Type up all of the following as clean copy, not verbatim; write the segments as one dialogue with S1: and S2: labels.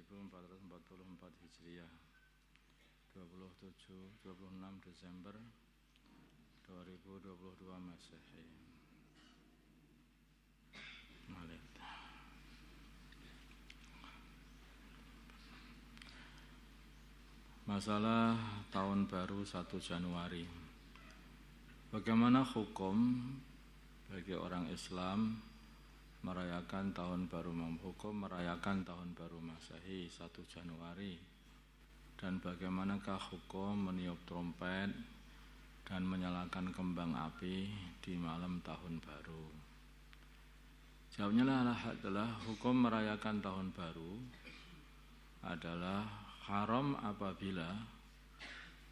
S1: 1444 Hijriah 26 Desember 2022 Masehi. Masalah tahun baru 1 Januari. Bagaimana hukum bagi orang Islam merayakan tahun baru Masehi 1 Januari, dan bagaimanakah hukum meniup trompet dan menyalakan kembang api di malam tahun baru? Jawabnya adalah hukum merayakan tahun baru adalah haram apabila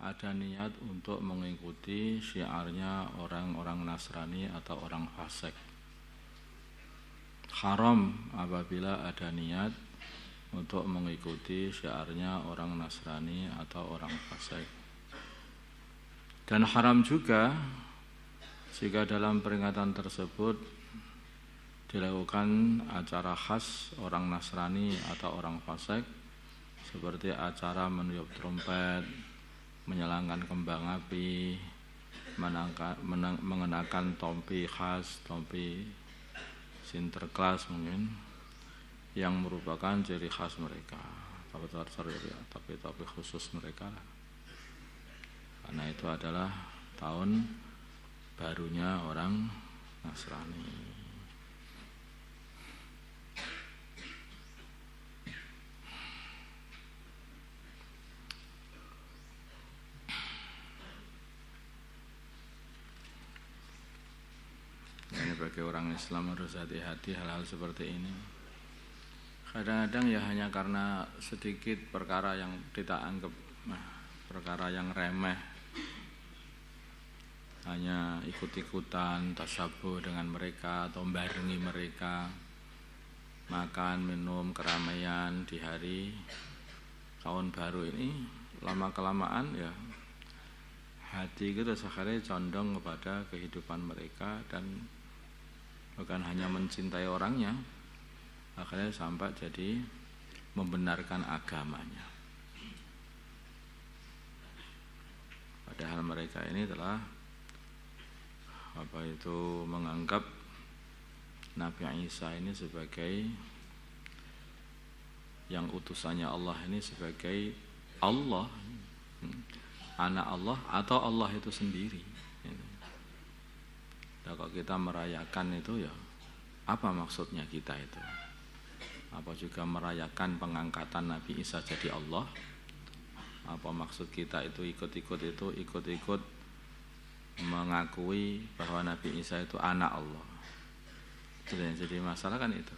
S1: ada niat untuk mengikuti syiarnya orang-orang Nasrani atau orang fasik. Haram apabila ada niat untuk mengikuti syiarnya orang Nasrani atau orang fasik. Dan haram juga jika dalam peringatan tersebut dilakukan acara khas orang Nasrani atau orang fasik, seperti acara meniup trompet, menyalakan kembang api, mengenakan topi khas, topi Sinterklas mungkin, yang merupakan ciri khas mereka, tapi khusus mereka, karena itu adalah tahun barunya orang Nasrani. Ini bagi orang Islam harus hati-hati hal-hal seperti ini. Kadang-kadang ya hanya karena sedikit perkara yang kita anggap perkara yang remeh, hanya ikut-ikutan tasabuh dengan mereka atau barengi mereka, makan, minum, keramaian di hari tahun baru ini, lama-kelamaan ya hati kita akhirnya condong kepada kehidupan mereka, dan bukan hanya mencintai orangnya, akhirnya sampai jadi membenarkan agamanya. Padahal mereka ini telah menganggap Nabi Isa ini sebagai yang utusannya Allah, ini sebagai Allah, anak Allah atau Allah itu sendiri. Nah, kalau kita merayakan itu ya apa maksudnya kita itu? Apa juga merayakan pengangkatan Nabi Isa jadi Allah? Apa maksud kita itu ikut-ikut mengakui bahwa Nabi Isa itu anak Allah? Jadi masalah kan itu.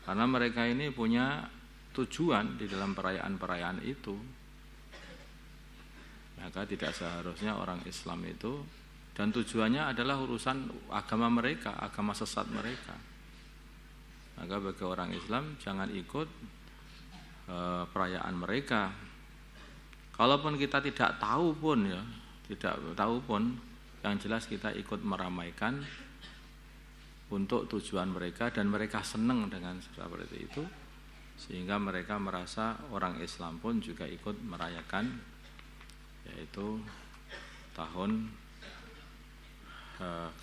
S1: Karena mereka ini punya tujuan di dalam perayaan-perayaan itu. Maka tidak seharusnya orang Islam itu, dan tujuannya adalah urusan agama mereka, agama sesat mereka. Maka bagi orang Islam jangan ikut perayaan mereka. Kalaupun kita tidak tahu pun, yang jelas kita ikut meramaikan untuk tujuan mereka, dan mereka senang dengan seperti itu, sehingga mereka merasa orang Islam pun juga ikut merayakan, yaitu tahun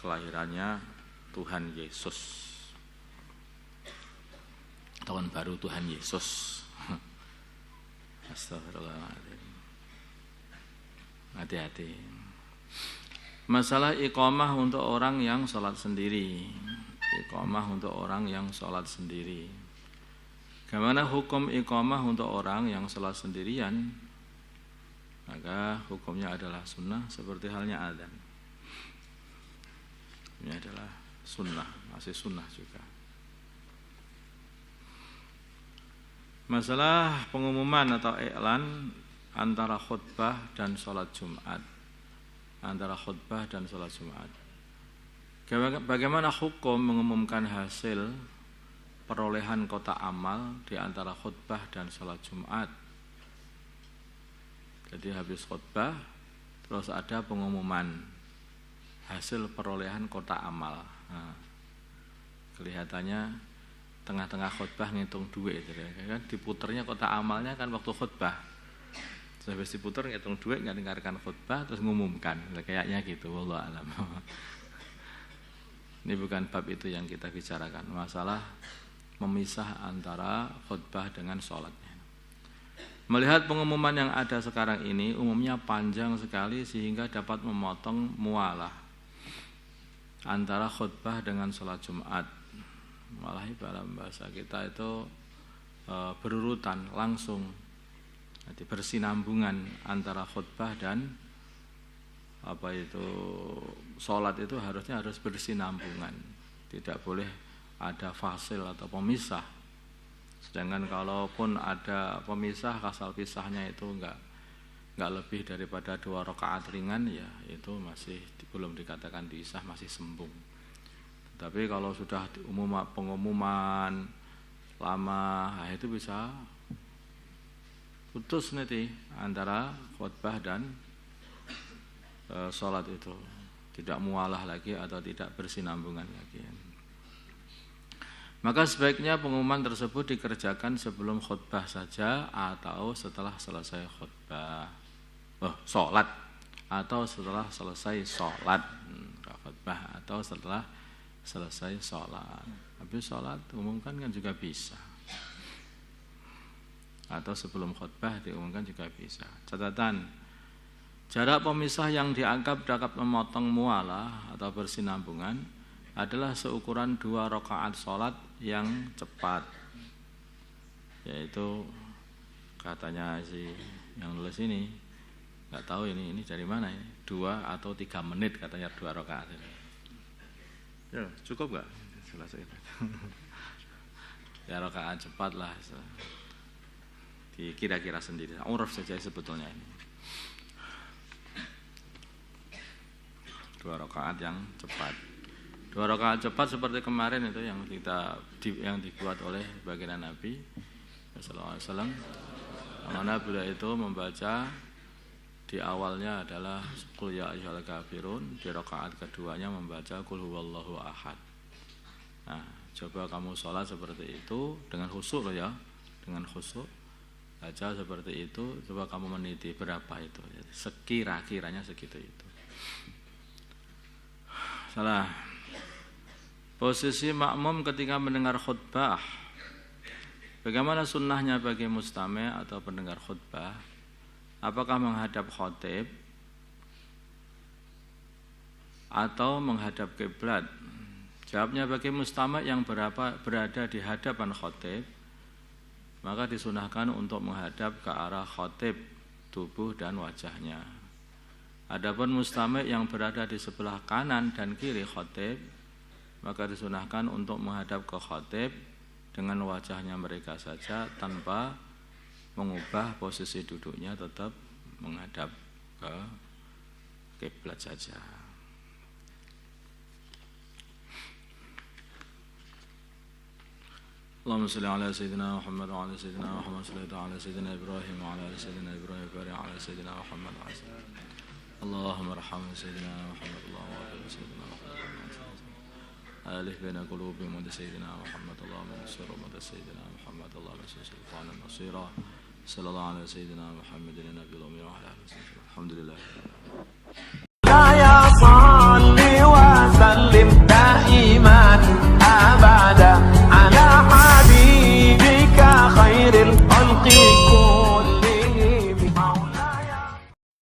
S1: kelahirannya Tuhan Yesus, tahun baru Tuhan Yesus. Astagfirullahaladzim. Hati-hati. Masalah iqamah untuk orang yang sholat sendiri. Bagaimana hukum iqamah untuk orang yang sholat sendirian? Maka hukumnya adalah sunnah, seperti halnya adzan. Ini adalah sunnah, masih sunnah juga. Masalah pengumuman atau i'lan antara khutbah dan sholat Jumat. Bagaimana hukum mengumumkan hasil perolehan kotak amal di antara khutbah dan sholat Jumat? Jadi habis khutbah terus ada pengumuman hasil perolehan kotak amal. Kelihatannya tengah-tengah khutbah ngitung duit gitu ya. Kan diputernya kotak amalnya kan waktu khutbah. Terus habis diputer ngitung duit, nggak dengarkan khutbah terus ngumumkan. Kayaknya gitu, wallahu alam. Ini bukan bab itu yang kita bicarakan, masalah memisah antara khutbah dengan sholatnya. Melihat pengumuman yang ada sekarang ini umumnya panjang sekali sehingga dapat memotong mualah antara khutbah dengan sholat Jumat. Malah dalam bahasa kita itu berurutan langsung, jadi bersinambungan antara khutbah dan sholat itu harus bersinambungan, tidak boleh ada fasil atau pemisah. Sedangkan kalaupun ada pemisah, kasal pisahnya itu enggak lebih daripada 2 rakaat ringan, ya itu masih belum dikatakan diisah, masih sembung. Tapi kalau sudah pengumuman lama, nah itu bisa putus nanti antara khutbah dan sholat itu, tidak mualah lagi atau tidak bersinambungan lagi. Maka sebaiknya pengumuman tersebut dikerjakan sebelum khutbah saja atau setelah selesai sholat, atau setelah selesai sholat, khutbah atau setelah selesai sholat. Habis sholat umumkan kan juga bisa, atau sebelum khutbah diumumkan juga bisa. Catatan: jarak pemisah yang dianggap dapat memotong mualah atau bersinambungan adalah seukuran 2 rakaat sholat yang cepat. Yaitu katanya si yang nulis ini, nggak tahu ini dari mana ini, 2 atau 3 menit katanya 2 rakaat. Ya, cukup nggak? Selesai. Ya rakaat cepat lah. Kira-kira sendiri. Uruf saja sebetulnya ini. 2 rakaat yang cepat. 2 rakaat cepat seperti kemarin itu yang dibuat oleh baginda Nabi sallallahu alaihi wasallam. Mana beliau itu membaca di awalnya adalah qul ya ayyuhal kafirun, di rakaat keduanya membaca qul huwallahu ahad. Nah, coba kamu sholat seperti itu dengan khusyuk ya, dengan khusyuk baca seperti itu, coba kamu meniti berapa itu, sekira-kiranya segitu itu. Salah. Posisi makmum ketika mendengar khutbah. Bagaimana sunnahnya bagi mustami' atau pendengar khutbah? Apakah menghadap khatib atau menghadap kiblat? Jawabnya, bagi mustami' yang berada di hadapan khatib, maka disunahkan untuk menghadap ke arah khatib tubuh dan wajahnya. Adapun mustami' yang berada di sebelah kanan dan kiri khatib, maka disunahkan untuk menghadap ke khatib dengan wajahnya mereka saja tanpa mengubah posisi duduknya, tetap menghadap ke kiblat saja. Allahumma shalli ala sayyidina Muhammad wa ala sayyidina Muhammad sallallahu ala sayyidina Ibrahim wa ala sayyidina Ibrahim wa ala sayyidina Muhammad wa ala Allahumma arhamna sayyidina Muhammad Allahumma arhamna sayyidina Muhammad alif baina qulubihim wa sayyidina Muhammad Allahumma ansur wa sayyidina Muhammad Allahumma ansur sultanan nasira sallallahu ala sayyidina Muhammadin nabiyil ummi wa ala alihi alhamdulillah.